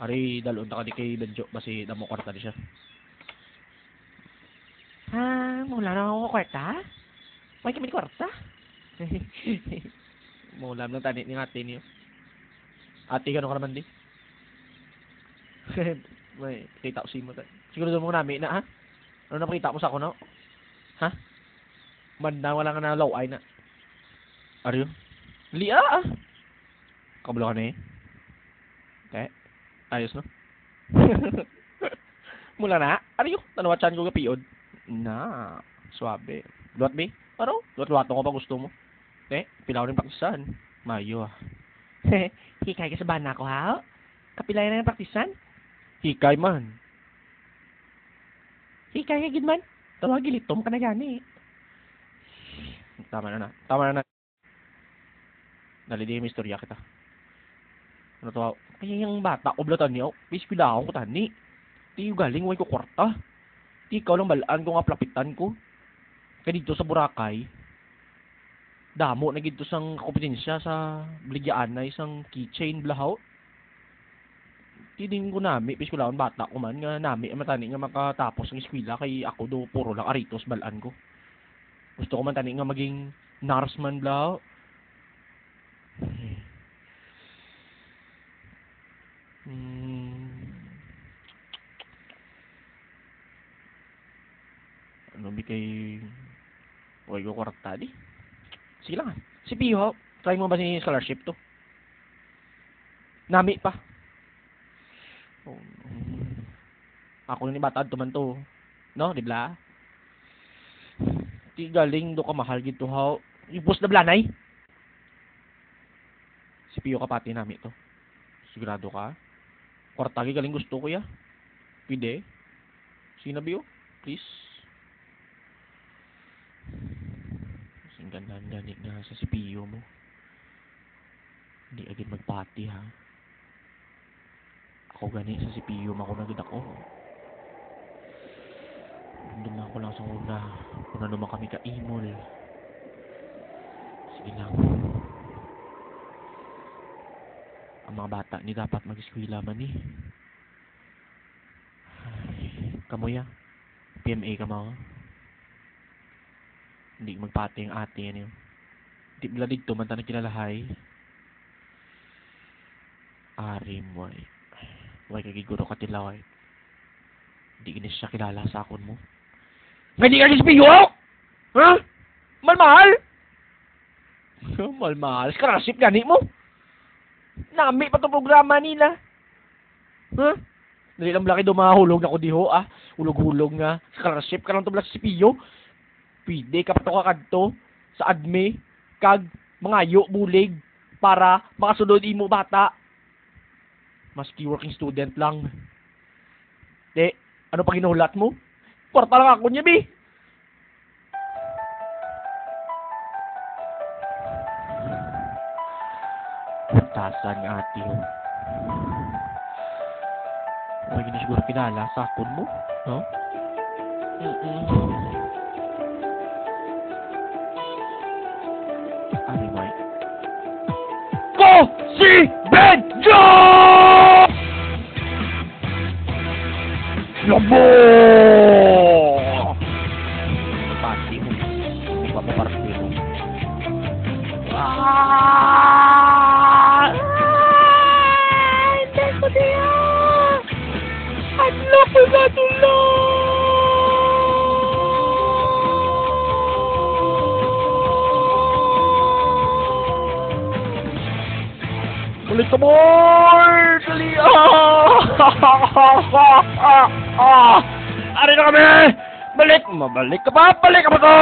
Ari dalon ta kay Benjo basi damo kwarta di siya. Ha, mula na ako kwarta? May kami kwarta? Mulam lang tani ni ate niyo. Ate ka naman di. May kita ko si mo. Siguro mo nami na ha? Ano napakita mo sa ako no? Ha? Manda wala nga na low eye na. Ariyo? Lia ah. Kabalo ka na eh. Okay. Ayos no? Mula na? Ariyo? Tanawatsan ko kapiod. Na. Suabe. Luat be? Ano? Luat-luat ko pa gusto mo. Pilaw rin paktisan. Mayo ah. Hikay ka sa bana ko ha? Kapilay na ng praktisan? Hikay man. Hikay ka gid man? Tawag gilitom ka na gani. Tama na. Tama na. Nalidi yung istorya kita. Ano to? Kaya yung bata, oblatan niyo, pispilahon ko tani. Di yung galing, way ko kwarta. Di ikaw lang balaan ko nga plapitan ko. Kaya dito sa Boracay, damo na gito sang kompetensya sa bligyaan na isang keychain blahaw. Tiding ko nami, piskulahon bata ko man, nga nami, matani nga makatapos ng eskwela, kay ako do puro lang aritos balaan ko. Gusto ko man tani nga maging narsman blahaw. Ano bi kay way ko kwarta di? Sige lang. Si Piho, try mo ba si scholarship to? Nami pa. Oh, ako ni bata to man to. No, di ba? Ti galing do ka mahal gito ha. Ipos na blanay. Si Piho kapati nami to. Sigurado ka? Kwarta galing gusto ko ya. Pide. Sinabi yo, please. Ang ganda-ganda nga sa CPU mo. Hindi agad magpati ha. Ako gani sa CPU mo ako nagad ako. Doon ako lang sa una. Kung ano naman kami ka-imol. Sige lang. Ang mga bata ni dapat mag-eskwela man eh. Kamu ya? PMA ka mo? Hindi magpati ang ate yan yun. Di bila dito man tanong kinalahay. Arim, way. Way kagiguro ka tilaway. Hindi ginis siya kilala sa akon mo. Nga di ka gispiyo! Ha? Malmahal? Malmahal? Scholarship gani mo? Nami pa itong programa nila. Ha? Dali lang laki dumahulog na ko diho ah. Hulog-hulog nga. Scholarship ka lang ito sa CPU. Pwede ka pa ito kakadto sa adme kag mangayo bulig para makasunod imo bata. Maski working student lang. Ano pa ginuhulat mo? Porta lang ako niya, bi. Putasan nga ati ho. Huwag na siguro pinala sa akon mo, no? Anyway. Ko si Benjo! Lobo! Pati mo. Hindi pa maparapin mo. Hindi ko diya! Ano ko ba tulong? Balik ka, boy! Dali! Ari na kami! Balik! Mabalik ka pa! Balik ka pa to!